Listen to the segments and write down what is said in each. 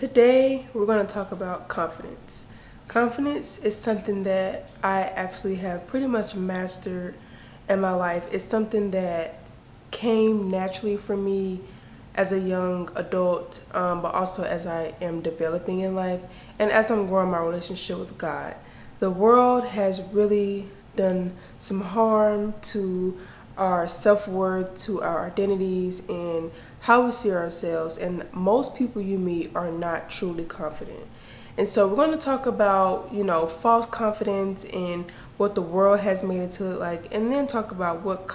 Today, we're going to talk about confidence. Confidence is something that I actually have pretty much mastered in my life. It's something that came naturally for me as a young adult, but also as I am developing in life and as I'm growing my relationship with God. The world has really done some harm to our self-worth, to our identities, and how we see ourselves. And most people you meet are not truly confident. And so we're going to talk about, false confidence and what the world has made it to look like, and then talk about what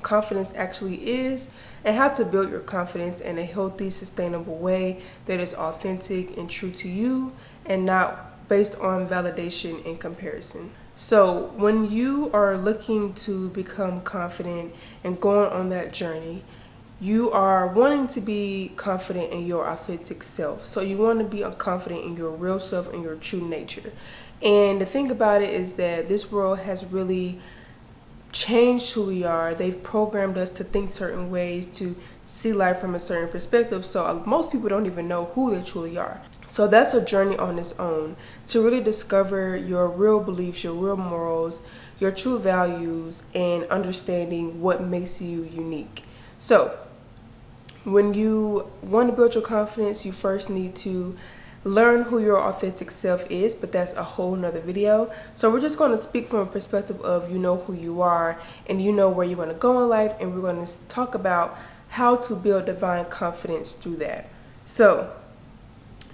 confidence actually is and how to build your confidence in a healthy, sustainable way that is authentic and true to you and not based on validation and comparison. So, when you are looking to become confident and going on that journey, you are wanting to be confident in your authentic self. So, you want to be confident in your real self and your true nature. And the thing about it is that this world has really changed who we are. They've programmed us to think certain ways, to see life from a certain perspective. So most people don't even know who they truly are. So that's a journey on its own to really discover your real beliefs, your real morals, your true values, and understanding what makes you unique. So when you want to build your confidence, you first need to learn who your authentic self is, but that's a whole nother video. So we're just going to speak from a perspective of you know who you are and you know where you want to go in life, and we're going to talk about how to build divine confidence through that. So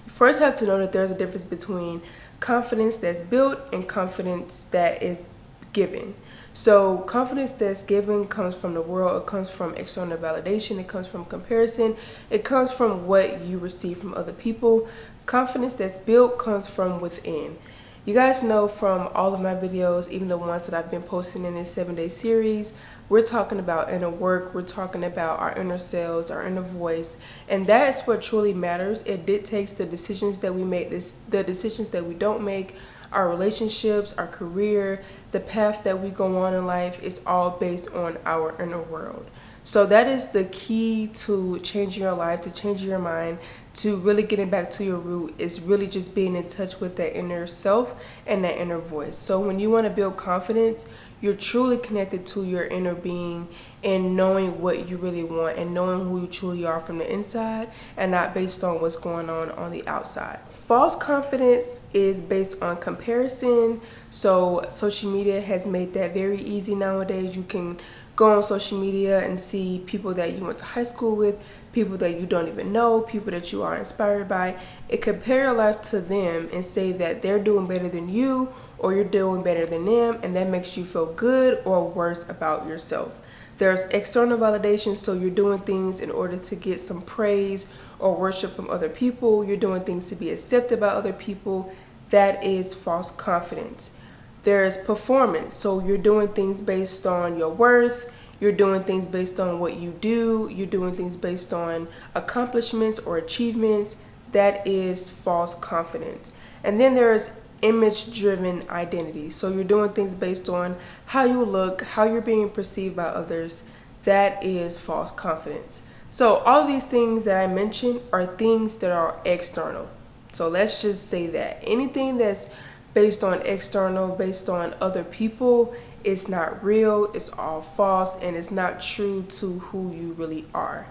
you first have to know that there's a difference between confidence that's built and confidence that is given. So confidence that's given comes from the world, it comes from external validation, it comes from comparison, it comes from what you receive from other people. Confidence that's built comes from within. You guys know from all of my videos, even the ones that I've been posting in this 7-day series, we're talking about inner work, we're talking about our inner selves, our inner voice, and that is what truly matters. It dictates the decisions that we make, the decisions that we don't make, our relationships, our career, the path that we go on in life is all based on our inner world. So that is the key to changing your life, to changing your mind, to really getting back to your root, is really just being in touch with that inner self and that inner voice. So when you want to build confidence, you're truly connected to your inner being and knowing what you really want and knowing who you truly are from the inside and not based on what's going on the outside. False confidence is based on comparison. So social media has made that very easy nowadays. You can go on social media and see people that you went to high school with, people that you don't even know, people that you are inspired by, and compare your life to them and say that they're doing better than you or you're doing better than them, and that makes you feel good or worse about yourself. There's external validation, so you're doing things in order to get some praise or worship from other people. You're doing things to be accepted by other people. That is false confidence. There's performance, so you're doing things based on your worth, you're doing things based on what you do, you're doing things based on accomplishments or achievements. That is false confidence. And then there's image-driven identity, so you're doing things based on how you look, how you're being perceived by others. That is false confidence. So all of these things that I mentioned are things that are external. So let's just say that anything that's based on external, based on other people, it's not real, it's all false, and it's not true to who you really are.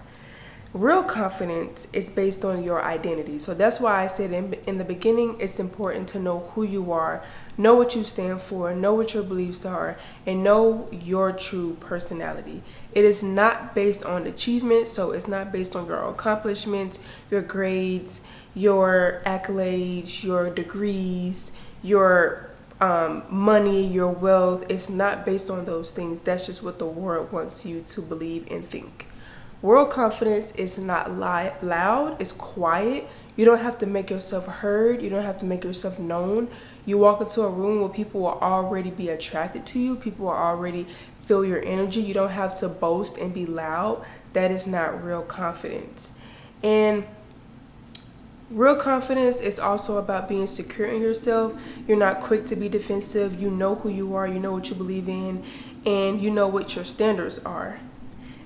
Real confidence is based on your identity. So that's why I said in the beginning, it's important to know who you are, know what you stand for, know what your beliefs are, and know your true personality. It is not based on achievement, so it's not based on your accomplishments, your grades, your accolades, your degrees, your money, your wealth. It's not based on those things. That's just what the world wants you to believe and think. World confidence is not loud, it's quiet. You don't have to make yourself heard, you don't have to make yourself known. You walk into a room where people will already be attracted to you, people will already feel your energy. You don't have to boast and be loud. That is not real confidence. And real confidence is also about being secure in yourself. You're not quick to be defensive. You know who you are, you know what you believe in, and you know what your standards are.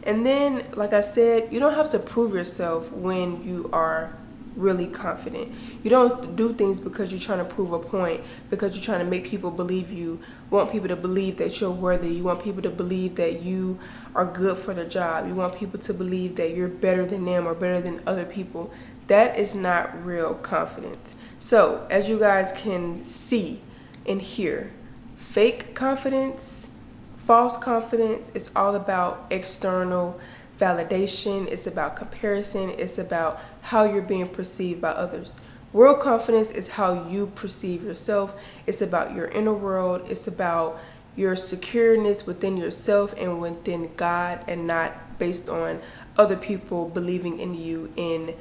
And then, like I said, you don't have to prove yourself when you are really confident. You don't do things because you're trying to prove a point, because you're trying to make people believe you, want people to believe that you're worthy. You want people to believe that you are good for the job. You want people to believe that you're better than them or better than other people. That is not real confidence. So, as you guys can see and hear, fake confidence, false confidence is all about external validation. It's about comparison. It's about how you're being perceived by others. Real confidence is how you perceive yourself. It's about your inner world. It's about your secureness within yourself and within God, and not based on other people believing in you in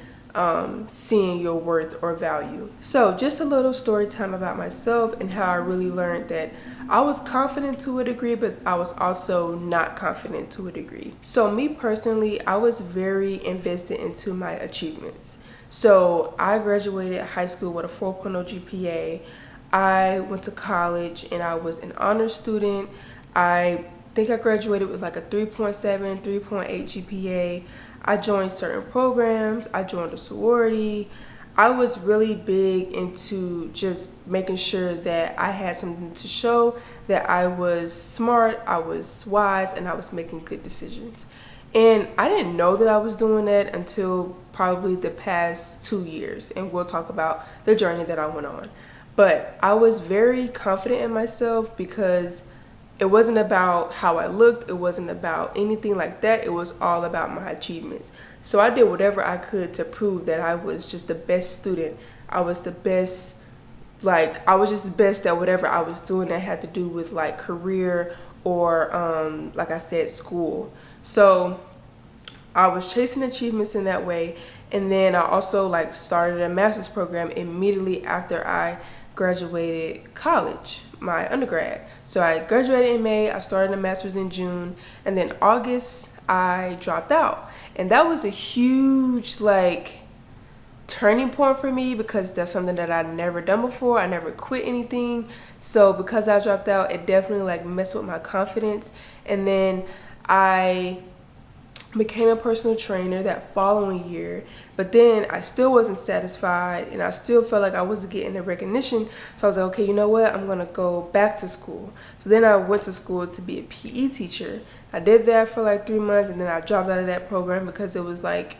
seeing your worth or value. So just a little story time about myself and how I really learned that I was confident to a degree, but I was also not confident to a degree. So me personally, I was very invested into my achievements. So I graduated high school with a 4.0 GPA. I went to college and I was an honors student. I think I graduated with like a 3.7, 3.8 GPA. I joined certain programs. I joined a sorority. I was really big into just making sure that I had something to show, that I was smart, I was wise, and I was making good decisions. And I didn't know that I was doing that until probably the past 2 years. And we'll talk about the journey that I went on. But I was very confident in myself because it wasn't about how I looked. It wasn't about anything like that. It was all about my achievements. So I did whatever I could to prove that I was just the best student. I was the best, I was just the best at whatever I was doing that had to do with like career or, like I said, school. So I was chasing achievements in that way. And then I also started a master's program immediately after I graduated college, my undergrad. So I graduated in May, I started a master's in June, and then August I dropped out. And that was a huge turning point for me because that's something that I'd never done before. I never quit anything. So because I dropped out, it definitely messed with my confidence. And then I became a personal trainer that following year, but then I still wasn't satisfied and I still felt like I wasn't getting the recognition. So I was like, okay, you know what, I'm gonna go back to school. So then I went to school to be a PE teacher. I did that for 3 months, and then I dropped out of that program because it was I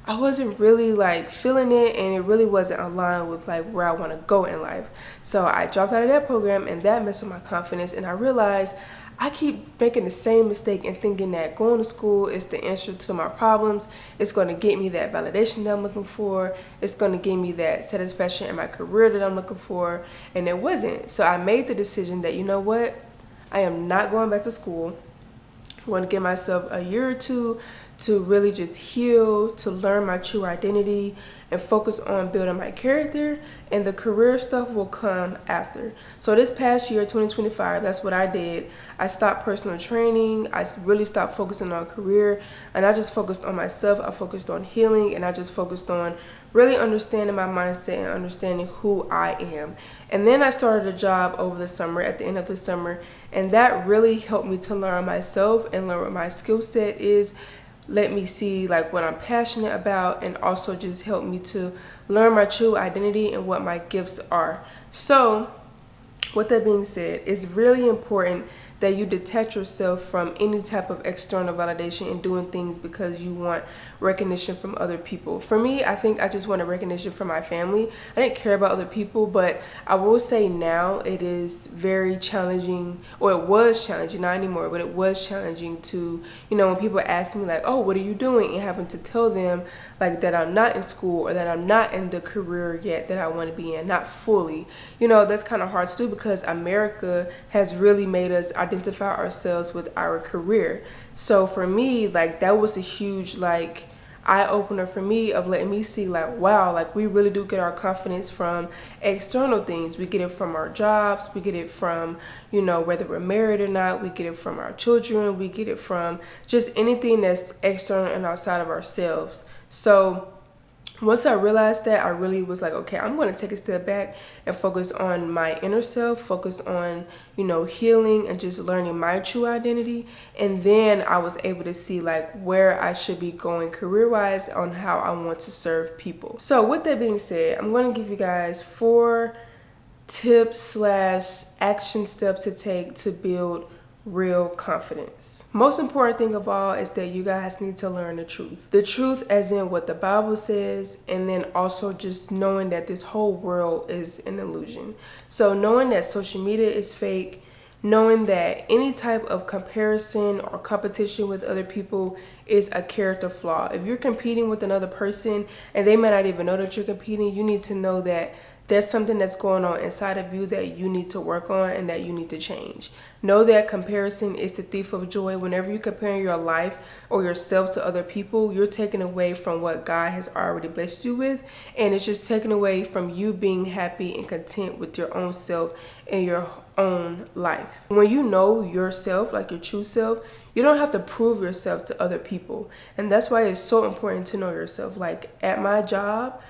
wasn't really feeling it, and it really wasn't aligned with where I want to go in life. So I dropped out of that program, and that messed with my confidence, and I realized I keep making the same mistake and thinking that going to school is the answer to my problems. It's going to get me that validation that I'm looking for. It's going to give me that satisfaction in my career that I'm looking for. And it wasn't. So I made the decision that, you know what? I am not going back to school. I want to give myself a year or two to really just heal, to learn my true identity, and focus on building my character, and the career stuff will come after. So this past year, 2025, that's what I did. I stopped personal training. I really stopped focusing on career, and I just focused on myself. I focused on healing, and I just focused on really understanding my mindset and understanding who I am. And then I started a job over the summer, at the end of the summer, and that really helped me to learn myself and learn what my skill set is. Let me see what I'm passionate about, and also just help me to learn my true identity and what my gifts are. So with that being said, it's really important that you detach yourself from any type of external validation and doing things because you want recognition from other people. For me, I think I just wanted recognition from my family. I didn't care about other people, but I will say now it is very challenging, or it was challenging, not anymore, but it was challenging to, when people ask me oh, what are you doing? And having to tell them that I'm not in school or that I'm not in the career yet that I want to be in, not fully. That's kind of hard to do because America has really made us identify ourselves with our career. So for me, that was a huge eye opener for me of letting me see wow, we really do get our confidence from external things. We get it from our jobs, we get it from whether we're married or not, we get it from our children, we get it from just anything that's external and outside of ourselves. So Once I realized that, I really was like, okay, I'm going to take a step back and focus on my inner self, focus on, healing and just learning my true identity. And then I was able to see like where I should be going career-wise on how I want to serve people. So with that being said, I'm going to give you guys 4 tips/action steps to take to build real confidence. Most important thing of all is that you guys need to learn the truth. The truth as in what the Bible says, and then also just knowing that this whole world is an illusion. So knowing that social media is fake, knowing that any type of comparison or competition with other people is a character flaw. If you're competing with another person and they might not even know that you're competing, you need to know that there's something that's going on inside of you that you need to work on and that you need to change. Know that comparison is the thief of joy. Whenever you compare your life or yourself to other people, you're taking away from what God has already blessed you with, and it's just taking away from you being happy and content with your own self and your own life. When you know yourself, like your true self, you don't have to prove yourself to other people. And that's why it's so important to know yourself. Like at my job,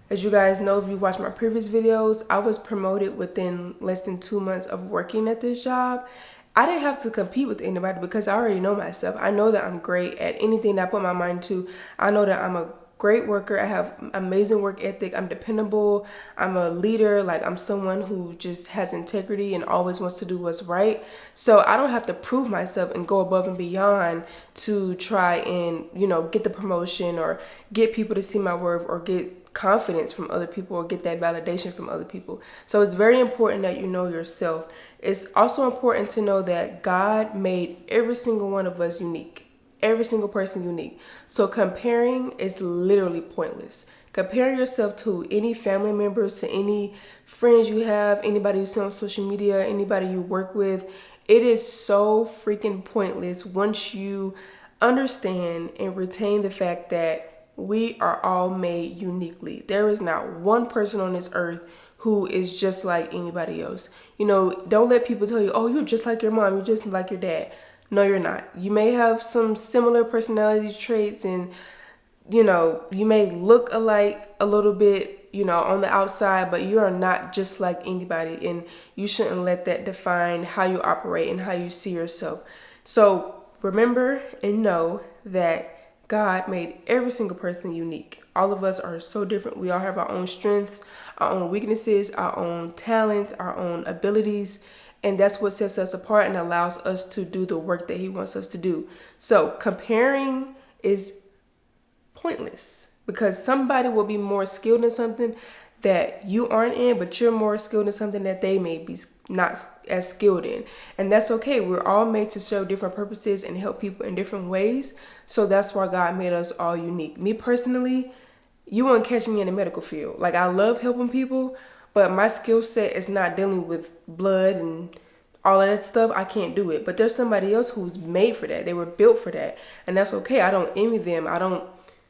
as you guys know, if you watch my previous videos, I was promoted within less than 2 months of working at this job. I didn't have to compete with anybody because I already know myself. I know that I'm great at anything that I put my mind to. I know that I'm a great worker. I have amazing work ethic. I'm dependable. I'm a leader. Like I'm someone who just has integrity and always wants to do what's right. So I don't have to prove myself and go above and beyond to try and, get the promotion or get people to see my worth or get confidence from other people or get that validation from other people. So it's very important that you know yourself. It's also important to know that God made every single one of us unique. Every single person unique. So comparing is literally pointless. Compare yourself to any family members, to any friends you have, anybody you see on social media, anybody you work with. It is so freaking pointless once you understand and retain the fact that we are all made uniquely. There is not one person on this earth who is just like anybody else. Don't let people tell you, oh, you're just like your mom, you're just like your dad. No, you're not. You may have some similar personality traits and, you may look alike a little bit, on the outside, but you are not just like anybody. And you shouldn't let that define how you operate and how you see yourself. So remember and know that God made every single person unique. All of us are so different. We all have our own strengths, our own weaknesses, our own talents, our own abilities. And that's what sets us apart and allows us to do the work that He wants us to do. So comparing is pointless because somebody will be more skilled in something that you aren't in, but you're more skilled in something that they may be not as skilled in. And that's okay. We're all made to serve different purposes and help people in different ways. So that's why God made us all unique. Me personally, you won't catch me in the medical field. Like I love helping people, but my skill set is not dealing with blood and all of that stuff. I can't do it. But there's somebody else who's made for that. They were built for that. And that's okay. I don't envy them. I don't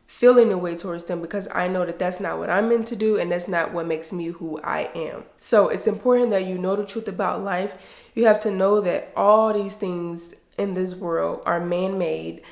feel any way towards them because I know that that's not what I'm meant to do and that's not what makes me who I am. So it's important that you know the truth about life. You have to know that all these things in this world are man-made.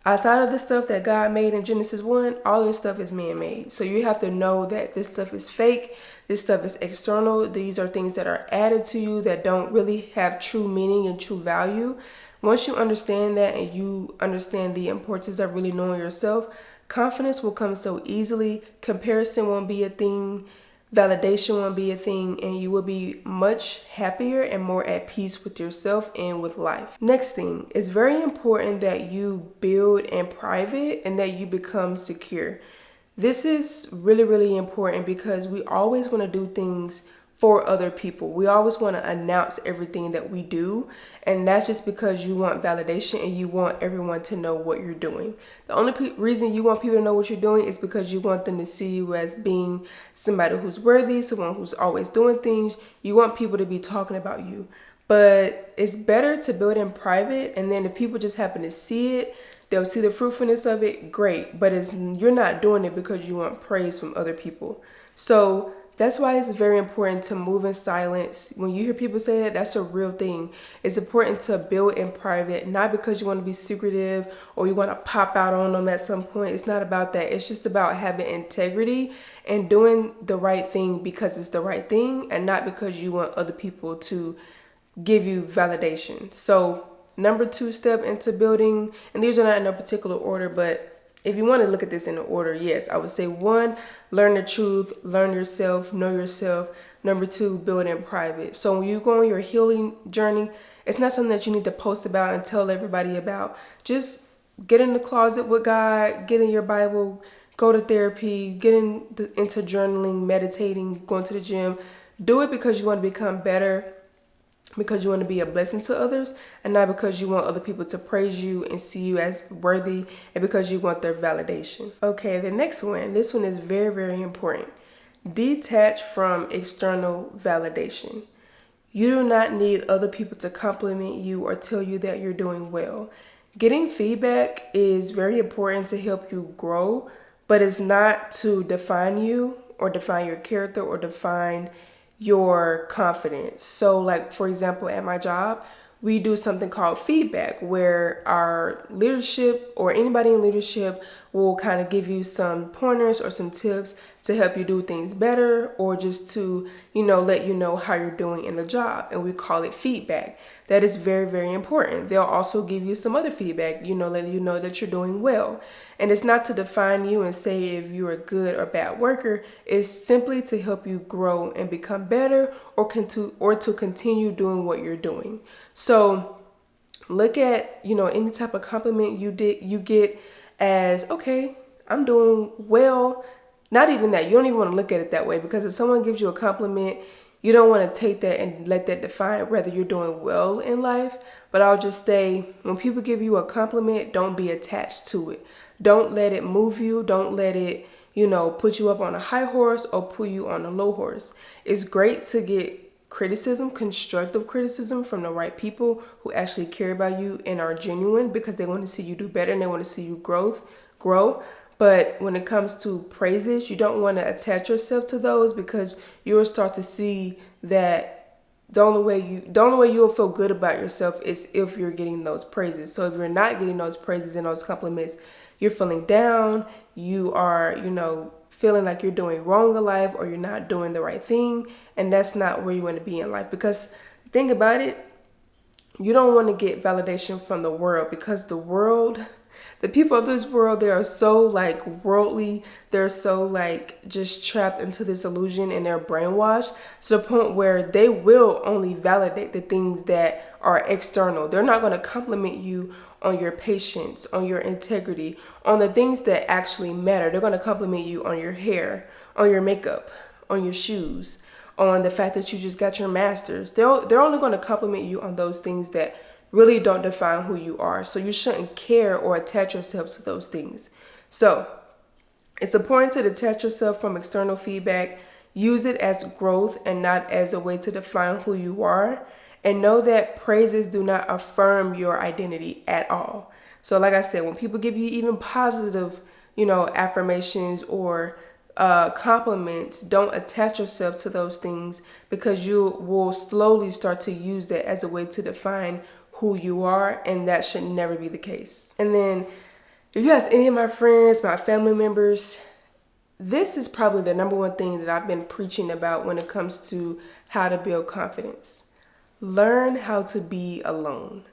Outside of the stuff that God made in Genesis 1, all this stuff is man-made. So you have to know that this stuff is fake. This stuff is external. These are things that are added to you that don't really have true meaning and true value. Once you understand that and you understand the importance of really knowing yourself, confidence will come so easily. Comparison won't be a thing. Validation won't be a thing, and you will be much happier and more at peace with yourself and with life. Next thing, it's very important that you build in private and that you become secure. This is really, really important because we always want to do things for other people. We always want to announce everything that we do, and that's just because you want validation and you want everyone to know what you're doing. The only reason you want people to know what you're doing is because you want them to see you as being somebody who's worthy, someone who's always doing things. You want people to be talking about you. But it's better to build in private, and then if people just happen to see it, they'll see the fruitfulness of it, great. But you're not doing it because you want praise from other people. So that's why it's very important to move in silence. When you hear people say that, that's a real thing. It's important to build in private, not because you want to be secretive or you want to pop out on them at some point. It's not about that. It's just about having integrity and doing the right thing because it's the right thing and not because you want other people to give you validation. So number 2 step into building, and these are not in no particular order, but if you want to look at this in the order, yes, I would say 1, learn the truth, learn yourself, know yourself. Number 2, build in private. So when you go on your healing journey, it's not something that you need to post about and tell everybody about. Just get in the closet with God, get in your Bible, go to therapy, into journaling, meditating, going to the gym. Do it because you want to become better, because you want to be a blessing to others, and not because you want other people to praise you and see you as worthy, and because you want their validation. Okay, the next one, this one is very, very important. Detach from external validation. You do not need other people to compliment you or tell you that you're doing well. Getting feedback is very important to help you grow, but it's not to define you or define your character or define your confidence. So like, for example, at my job, we do something called feedback where our leadership or anybody in leadership will kind of give you some pointers or some tips to help you do things better or just to, let you know how you're doing in the job. And we call it feedback. That is very, very important. They'll also give you some other feedback, letting you know that you're doing well. And it's not to define you and say if you're a good or bad worker. It's simply to help you grow and become better or to continue doing what you're doing. So look at, any type of compliment you get as, okay, I'm doing well. Not even that. You don't even want to look at it that way, because if someone gives you a compliment, you don't want to take that and let that define whether you're doing well in life. But I'll just say, when people give you a compliment, don't be attached to it. Don't let it move you. Don't let it, put you up on a high horse or put you on a low horse. It's great to get criticism, constructive criticism from the right people who actually care about you and are genuine, because they want to see you do better and they want to see you grow. But when it comes to praises, you don't want to attach yourself to those, because you'll start to see that the only way you'll feel good about yourself is if you're getting those praises. So if you're not getting those praises and those compliments, you're feeling down, you are, feeling like you're doing wrong in life or you're not doing the right thing. And that's not where you want to be in life, because think about it. You don't want to get validation from the world, because the people of this world, they are so worldly. They're so just trapped into this illusion, and they're brainwashed to the point where they will only validate the things that are external. They're not going to compliment you on your patience, on your integrity, on the things that actually matter. They're going to compliment you on your hair, on your makeup, on your shoes, on the fact that you just got your master's. They're only going to compliment you on those things that really don't define who you are. So you shouldn't care or attach yourself to those things. So it's important to detach yourself from external feedback. Use it as growth and not as a way to define who you are. And know that praises do not affirm your identity at all. So like I said, when people give you even positive, affirmations or compliments, don't attach yourself to those things, because you will slowly start to use that as a way to define who you are, and that should never be the case. And then if you ask any of my friends, my family members, this is probably the number one thing that I've been preaching about when it comes to how to build confidence. Learn how to be alone.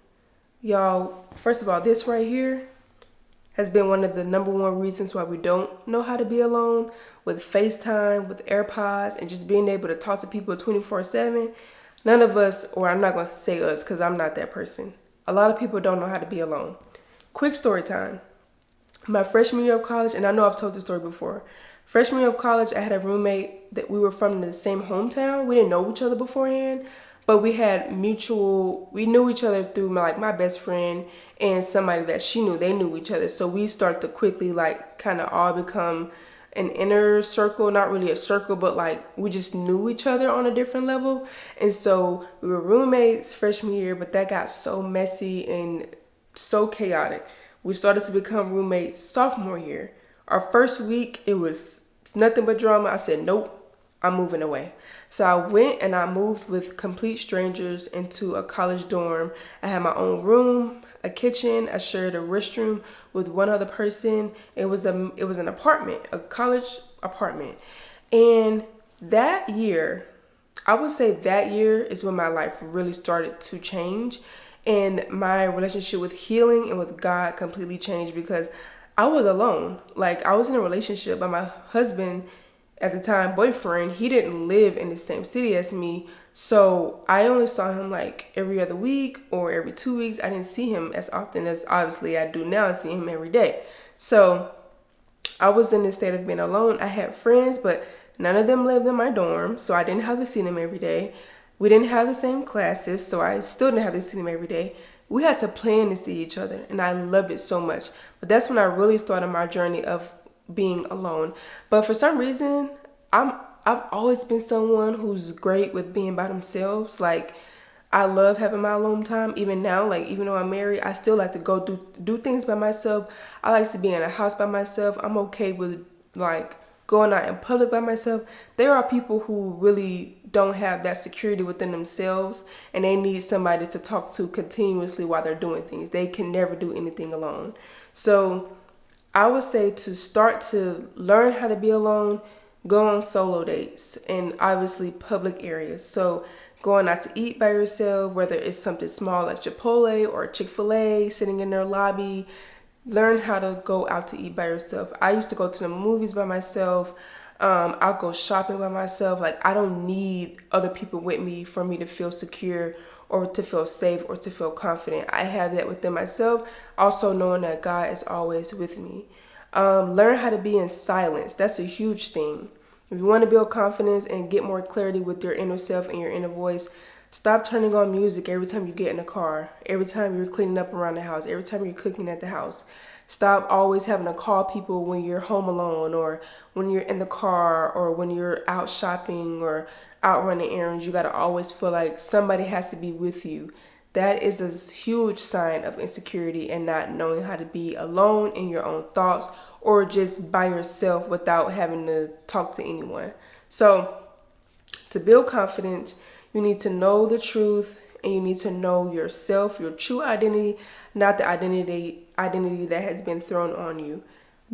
Y'all, first of all, this right here has been one of the number one reasons why we don't know how to be alone, with FaceTime, with AirPods, and just being able to talk to people 24/7. None of us, or I'm not going to say us because I'm not that person. A lot of people don't know how to be alone. Quick story time. My freshman year of college, and I know I've told this story before. Freshman year of college, I had a roommate that we were from the same hometown. We didn't know each other beforehand, but we knew each other through my best friend and somebody that she knew. They knew each other. So we started to quickly kind of all become an inner circle, not really a circle, but we just knew each other on a different level. And so we were roommates freshman year, but that got so messy and so chaotic. We started to become roommates sophomore year. Our first week, it was nothing but drama. I said, nope, I'm moving away. So I went and I moved with complete strangers into a college dorm. I had my own room, a kitchen. I shared a restroom with one other person. It was an apartment, a college apartment. And that year, I would say that year is when my life really started to change, and my relationship with healing and with God completely changed because I was alone. Like, I was in a relationship, but my husband at the time, boyfriend, he didn't live in the same city as me. So I only saw him like every other week or every 2 weeks. I didn't see him as often as obviously I do now. I see him every day. So I was in this state of being alone. I had friends, but none of them lived in my dorm, so I didn't have to see them every day. We didn't have the same classes, so I still didn't have to see them every day. We had to plan to see each other, and I loved it so much. But that's when I really started my journey of being alone. But for some reason, I've always been someone who's great with being by themselves. Like, I love having my alone time. Even now, like, even though I'm married, I still like to go do things by myself. I like to be in a house by myself. I'm okay with like going out in public by myself. There are people who really don't have that security within themselves, and they need somebody to talk to continuously while they're doing things. They can never do anything alone. So I would say to start to learn how to be alone, go on solo dates in obviously public areas. So going out to eat by yourself, whether it's something small like Chipotle or Chick-fil-A, sitting in their lobby, learn how to go out to eat by yourself. I used to go to the movies by myself. I'll go shopping by myself. Like, I don't need other people with me for me to feel secure or to feel safe or to feel confident. I have that within myself. Also knowing that God is always with me. Learn how to be in silence. That's a huge thing. If you want to build confidence and get more clarity with your inner self and your inner voice, stop turning on music every time you get in the car, every time you're cleaning up around the house, every time you're cooking at the house. Stop always having to call people when you're home alone or when you're in the car or when you're out shopping or out running errands. You got to always feel like somebody has to be with you. That is a huge sign of insecurity and not knowing how to be alone in your own thoughts or just by yourself without having to talk to anyone. So to build confidence, you need to know the truth and you need to know yourself, your true identity, not the identity that has been thrown on you.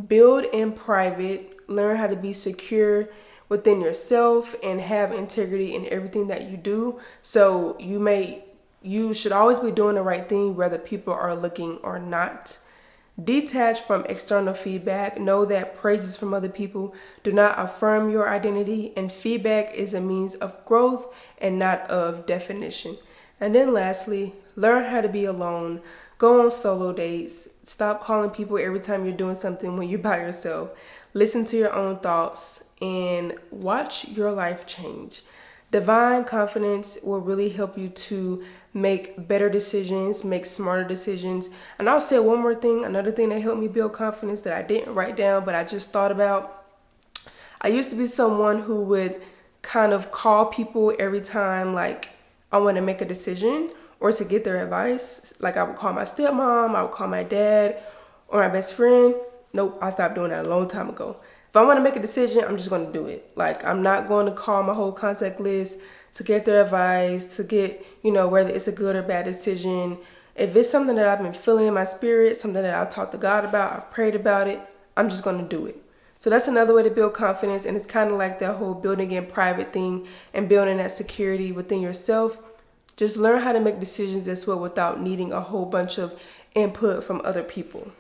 Build in private, learn how to be secure within yourself and have integrity in everything that you do. So you should always be doing the right thing whether people are looking or not. Detach from external feedback. Know that praises from other people do not affirm your identity, and feedback is a means of growth and not of definition. And then lastly, learn how to be alone. Go on solo dates. Stop calling people every time you're doing something when you're by yourself. Listen to your own thoughts and watch your life change. Divine confidence will really help you to make better decisions, make smarter decisions. And I'll say one more thing, another thing that helped me build confidence that I didn't write down, but I just thought about. I used to be someone who would kind of call people every time, like, I want to make a decision or to get their advice. Like, I would call my stepmom, I would call my dad or my best friend. Nope, I stopped doing that a long time ago. If I want to make a decision, I'm just going to do it. Like, I'm not going to call my whole contact list to get their advice, to get, whether it's a good or bad decision. If it's something that I've been feeling in my spirit, something that I've talked to God about, I've prayed about it, I'm just going to do it. So that's another way to build confidence. And it's kind of like that whole building in private thing and building that security within yourself. Just learn how to make decisions as well without needing a whole bunch of input from other people.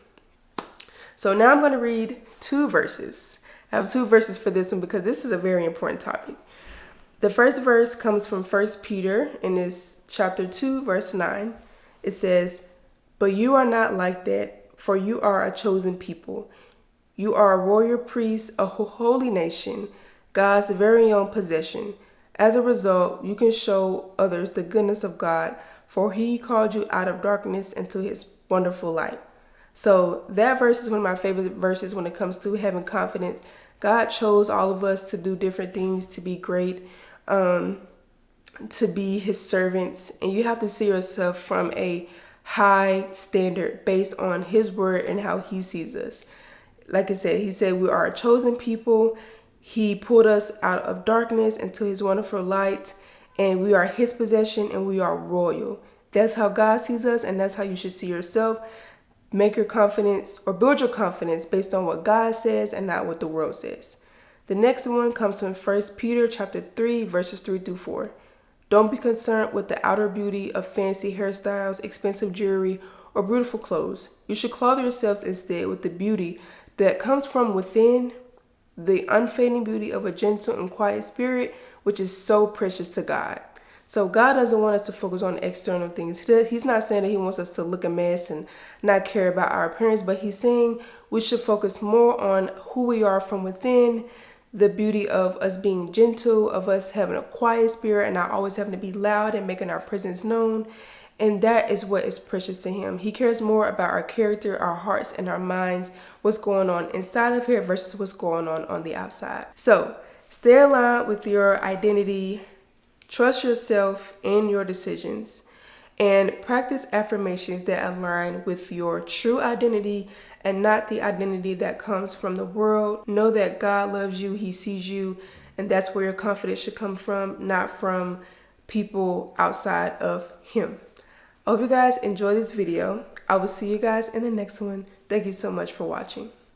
So now I'm going to read 2 verses. I have 2 verses for this one because this is a very important topic. The first verse comes from 1 Peter in this chapter 2, verse 9. It says, "But you are not like that, for you are a chosen people. You are a royal priest, a holy nation, God's very own possession. As a result, you can show others the goodness of God, for he called you out of darkness into his wonderful light." So that verse is one of my favorite verses when it comes to having confidence. God chose all of us to do different things, to be great, to be his servants. And you have to see yourself from a high standard based on his word and how he sees us. Like I said, he said we are a chosen people. He pulled us out of darkness into his wonderful light, and we are his possession and we are royal. That's how God sees us, and that's how you should see yourself. Make your confidence or build your confidence based on what God says and not what the world says. The next one comes from 1 Peter chapter 3, verses 3 through 4. Don't be concerned with the outer beauty of fancy hairstyles, expensive jewelry, or beautiful clothes. You should clothe yourselves instead with the beauty that comes from within, the unfading beauty of a gentle and quiet spirit, which is so precious to God. So God doesn't want us to focus on external things. He's not saying that he wants us to look a mess and not care about our appearance, but he's saying we should focus more on who we are from within, the beauty of us being gentle, of us having a quiet spirit and not always having to be loud and making our presence known. And that is what is precious to him. He cares more about our character, our hearts, and our minds, what's going on inside of here versus what's going on the outside. So stay aligned with your identity. Trust yourself in your decisions, and practice affirmations that align with your true identity and not the identity that comes from the world. Know that God loves you, he sees you, and that's where your confidence should come from, not from people outside of him. I hope you guys enjoy this video. I will see you guys in the next one. Thank you so much for watching.